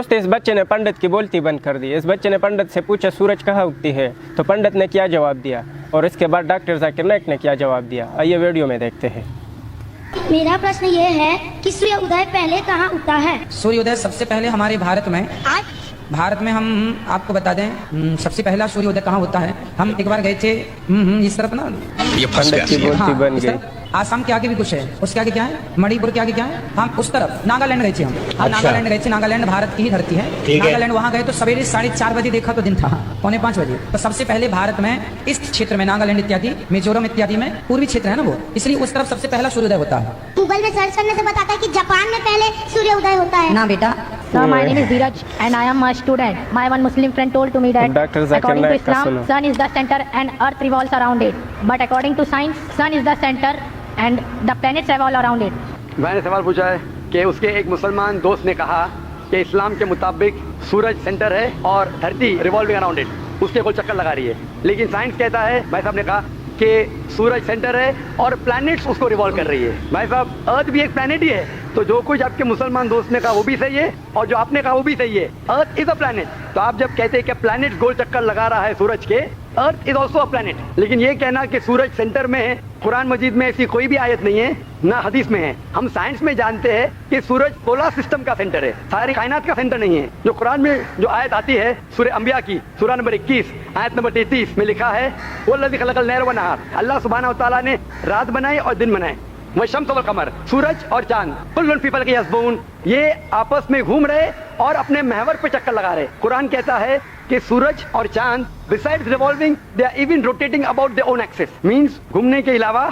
मुफ्ती इस बच्चे ने पंडित की बोलती बंद कर दी। इस बच्चे ने पंडित से पूछा सूरज कहाँ उगती है, तो पंडित ने क्या जवाब दिया और इसके बाद डॉक्टर जाकिर नाइक ने क्या जवाब दिया, आइए वीडियो में देखते हैं। मेरा प्रश्न ये है कि सूर्योदय पहले कहाँ उगता है? सूर्योदय सबसे पहले हमारे भारत में हम आपको बता दें सबसे पहला सूर्योदय कहाँ होता है। हम एक बार गए थे इस तरफ ना, ये पंडित की बोलती बन गई। आसाम के आगे भी कुछ है, उसके आगे क्या है, मणिपुर के आगे क्या है, हम उस तरफ नागालैंड गए थे हम। अच्छा। नागालैंड गए थे, नागालैंड भारत की ही धरती है। नागालैंड वहाँ गए तो सवेरे 4:30 बजे देखा तो दिन था 4:45 बजे। तो सबसे पहले भारत में इस क्षेत्र में नागालैंड इत्यादि, मिजोरम इत्यादि में पूर्वी क्षेत्र है ना वो, इसलिए उस तरफ सबसे पहला सूर्योदय होता है। गूगल में सर्च करने से बताता है कि जापान में पहले सूर्योदय होता है ना बेटा। Sir, my name is Dheeraj and I am a student. My one Muslim friend told to me that Dr. Zakir according to Naik ka Islam, suno. sun is the center and earth revolves around it. But according to science, sun is the center and the planets revolve around it. मैंने सवाल पूछा है कि उसके एक मुसलमान दोस्त ने कहा कि इस्लाम के मुताबिक सूरज सेंटर है और धरती रिवॉल्विंग अराउंड इट, उसके गोल चक्कर लगा रही है। लेकिन साइंस कहता है, भाई साहब ने कहा कि सूरज सेंटर है और प्लैनेट्स उसको रिवॉल्व कर रही है। भाई साहब अर्थ भी एक प्लैनेट ही है, तो जो कुछ आपके मुसलमान दोस्त ने कहा वो भी सही है और जो आपने कहा वो भी सही है। Earth is a planet. तो आप जब कहते हैं कि प्लैनेट गोल चक्कर लगा रहा है सूरज के, earth is also a planet. लेकिन ये कहना कि सूरज सेंटर में है, कुरान मजीद में ऐसी कोई भी आयत नहीं है, ना हदीस में है। हम साइंस में जानते हैं कि सूरज सोलर सिस्टम का सेंटर है, सारी कायनात का सेंटर नहीं है। जो कुरान में जो आयत आती है सूरह अंबिया की, सूरह नंबर 21 आयत नंबर 33 में लिखा है, वल्लज़ी खलक़ल लैल व नहार, अल्लाह सुब्हानहू व तआला ने रात बनाई और दिन बनाए, वशम्स वल कमर, सूरज और चांद, कुल्लुन फी फलकिन यस्बहून, ये आपस में घूम रहे और अपने महवर पे चक्कर लगा रहे। कुरान कहता है कि सूरज और चांद besides revolving they are even rotating about their own axis, means घूमने के अलावा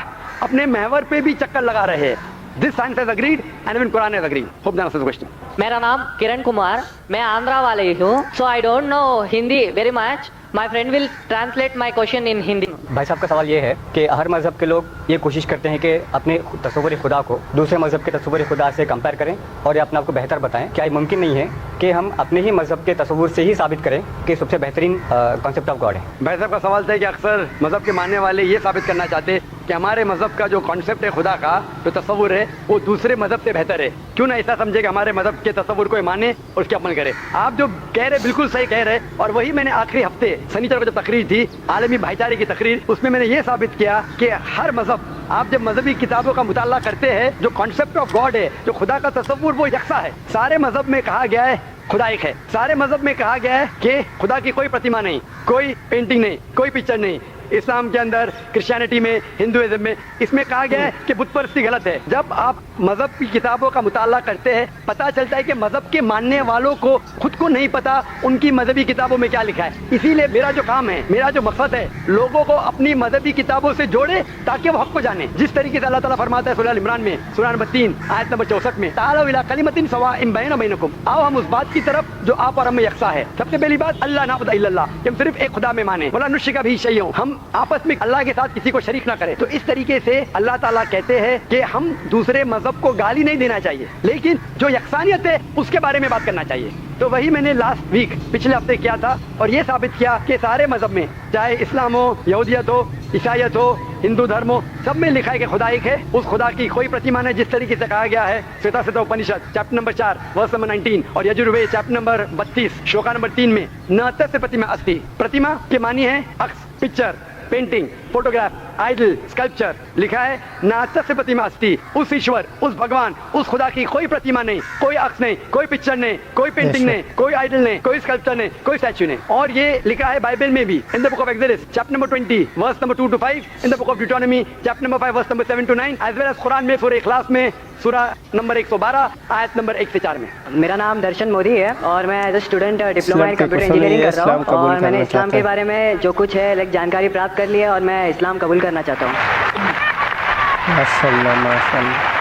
अपने महवर पे भी चक्कर लगा रहे हैं। This science has agreed and even Quran has agreed. Hope that answers the question. मेरा नाम किरण कुमार, मैं आंध्रा वाले हूँ, so I don't know Hindi very much. My friend will translate my question in Hindi. भाई साहब का सवाल ये है कि हर मज़हब के लोग ये कोशिश करते हैं कि अपने तसव्वुर खुदा को दूसरे मज़हब के तसव्वुर खुदा से कंपेयर करें और ये अपने आप को बेहतर बताएं। क्या ये मुमकिन नहीं है कि हम अपने ही मज़हब के तसव्वुर से ही साबित करें कि सबसे बेहतरीन कॉन्सेप्ट ऑफ गॉड है? भाई साहब का सवाल था कि अक्सर मज़हब के मानने वाले ये साबित करना चाहते हैं कि हमारे मज़हब का जो कॉन्सेप्ट है खुदा का, जो तसव्वुर है, वो दूसरे मज़हब से बेहतर है। क्यों ना ऐसा समझे कि हमारे मज़हब के तसव्वुर को माने और उसके अमल करे। आप जो कह रहे बिल्कुल सही कह रहे, और वही मैंने आखिरी हफ्ते शनिचर को जो तकरीर थी, आलमी भाईचारे की तकरीर, उसमें मैंने ये साबित किया कि हर मज़हब, आप जब मजहबी किताबों का मुताला करते हैं, जो कॉन्सेप्ट ऑफ गॉड है, जो खुदा का तसव्वुर, वो यकसा है। सारे मज़हब में कहा गया है खुदा एक है। सारे मज़हब में कहा गया है कि खुदा की कोई प्रतिमा नहीं, कोई पेंटिंग नहीं, कोई पिक्चर नहीं। इस्लाम के अंदर, क्रिश्चियनिटी में, हिंदुइज्म में, इसमें कहा गया है कि बुत परस्ती गलत है। जब आप मजहब की किताबों का मुताला करते हैं, पता चलता है कि मजहब के मानने वालों को खुद को नहीं पता उनकी मजहबी किताबों में क्या लिखा है। इसीलिए मेरा जो काम है, मेरा जो मकसद है, लोगों को अपनी मजहबी किताबों से जोड़े ताकि वो हक को जाने। जिस तरीके से अल्लाह ताला फरमाता है सूरह अल इमरान में, सूरह नंबर 3 आयत नंबर 64 में, तालौ इला कलिमतिन सवाइन बैना बैनकुम, आओ हम उस बात की तरफ जो आप और हम में यकसा है। सबसे पहली बात, अल्लाह नाबुद इल्लल्लाह, कि हम सिर्फ एक खुदा में माने, वला नुश्रिका बिही शैअन, हम आपस में अल्लाह के साथ किसी को शरीक ना करें। तो इस तरीके से अल्लाह ताला कहते हैं कि हम दूसरे मजहब को गाली नहीं देना चाहिए, लेकिन जो यकसानियत है उसके बारे में बात करना चाहिए। तो वही मैंने लास्ट वीक, पिछले हफ्ते किया था और ये साबित किया कि सारे मजहब में, चाहे इस्लाम हो, यहूदियत हो, ईसाईयत हो, हिंदू धर्म हो, सब में लिखा है कि खुदा एक है। उस खुदा की कोई प्रतिमा नहीं, जिस तरीके से कहा गया है श्वेता उपनिषद चैप्टर नंबर 4 वर्स नंबर 19 और Yajurveda chapter number 32 shloka number 3 में, न तस्य प्रतिमा अस्ति, प्रतिमा के मानी है अक्स, picture, painting, photograph, idol, sculpture. लिखा है नास्ता से प्रतिमा अस्ति, उस ईश्वर, उस भगवान, उस खुदा की कोई प्रतिमा नहीं, कोई अक्स नहीं, कोई पिक्चर नहीं, कोई पेंटिंग नहीं, कोई आइडल नहीं, कोई स्कल्पचर नहीं, कोई स्टैच्यू नहीं। और ये लिखा है बाइबल में भी, in the book of Exodus chapter number 20 verse number 2 to 5, in the book of Deuteronomy chapter number 5 verse number 7 to 9, as well as Quran में सूरह इखलास में सूरह नंबर 112 आयत नंबर 1 से 4 में। मेरा नाम दर्शन मोदी है और मैं as a student diploma in computer engineering कर रहा हूँ और मैंने इस्लाम के बारे में जो कुछ है जानकारी प्राप्त कर ली है और मैं इस्लाम कबूल करना चाहता हूँ। माशाअल्लाह माशाअल्लाह।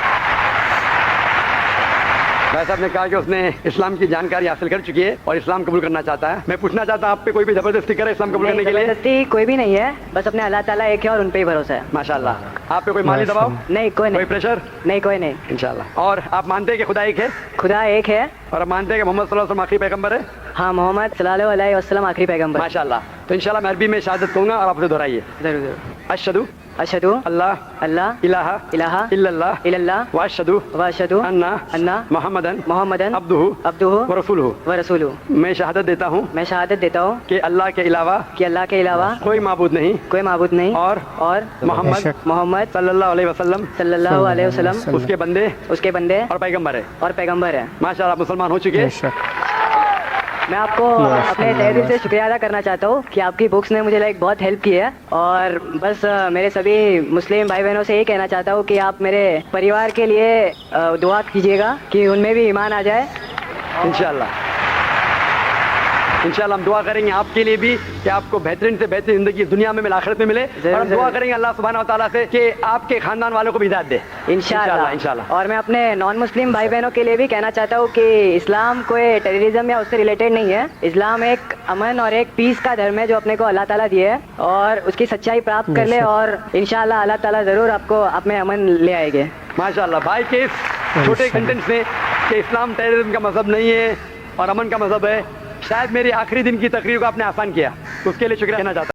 भाई साहब ने कहा कि उसने इस्लाम की जानकारी हासिल कर चुकी है और इस्लाम कबूल करना चाहता है। मैं पूछना चाहता हूँ, आप पे कोई भी जबरदस्ती करे इस्लाम कबूल करने के लिए? जबरदस्ती कोई भी नहीं है, बस अपने अल्लाह ताला एक है और उन पे ही भरोसा है। माशाअल्लाह। आप पे कोई माली दबाव नहीं? कोई नहीं। कोई प्रेशर नहीं? कोई नहीं इंशाअल्लाह। और आप मानते हैं कि खुदा एक है? खुदा एक है। और आप मानते हैं कि मोहम्मद सल्लल्लाहु अलैहि वसल्लम आखिरी पैगंबर है? हाँ, मोहम्मद सल्लल्लाहु अलैहि वसल्लम आखिरी पैगंबर। माशाअल्लाह। तो इंशाअल्लाह मैं अरबी में शहादत कहूँगा और आप उसे दोहराइए। जरूर जरूर। अशहदु अशहदु अल्लाह अल्लाह इलाहा इलाहा इल्लल्लाह इल्लल्लाह वाशहदु व अशहदु अन्ना मोहम्मदन अब्दुहु अब्दुहु व रसूलुहु। व रसूलुहु। मैं शहादत देता हूँ मैं शहादत देता हूँ कि अल्लाह के अलावा कि अल्लाह के अलावा कोई माबूद नहीं कोई माबूद नहीं और मोहम्मद मोहम्मद सल्लल्लाहु अलैहि वसल्लम सल्लल्लाहु अलैहि वसल्लम उसके बंदे उसके बंदे और पैगंबर है। और पैगंबर है। माशाअल्लाह आप मुसलमान हो चुके हैं। मैं आपको अपने तहे दिल से शुक्रिया अदा करना चाहता हूँ कि आपकी बुक्स ने मुझे बहुत हेल्प की है। और बस मेरे सभी मुस्लिम भाई बहनों से यही कहना चाहता हूँ कि आप मेरे परिवार के लिए दुआ कीजिएगा कि उनमें भी ईमान आ जाए। इंशाल्लाह इंशाल्लाह हम दुआ करेंगे आपके लिए भी कि आपको बेहतरीन से बेहतरीन जिंदगी दुनिया में मिले आखिरत में मिले। और हम दुआ करेंगे अल्लाह सुब्हानहू व तआला से कि आपके खानदान वालों को भी हिदायत दे इंशाल्लाह इंशाल्लाह। और मैं अपने नॉन मुस्लिम भाई बहनों के लिए भी कहना चाहता हूँ कि इस्लाम कोई टेररिज्म या उससे रिलेटेड नहीं है। इस्लाम एक अमन और एक पीस का धर्म है जो अपने को अल्लाह ताला दिए है और उसकी सच्चाई प्राप्त कर ले और इंशाल्लाह अल्लाह ताला जरूर आपको आप में अमन ले आएंगे। माशाल्लाह भाई के इस छोटे कंटेंट से कि इस्लाम टेररिज्म का मजहब नहीं है और अमन का मजहब है, शायद मेरी आखिरी दिन की तकरीर को आपने आसान किया, उसके लिए शुक्रिया कहना चाहता हूं।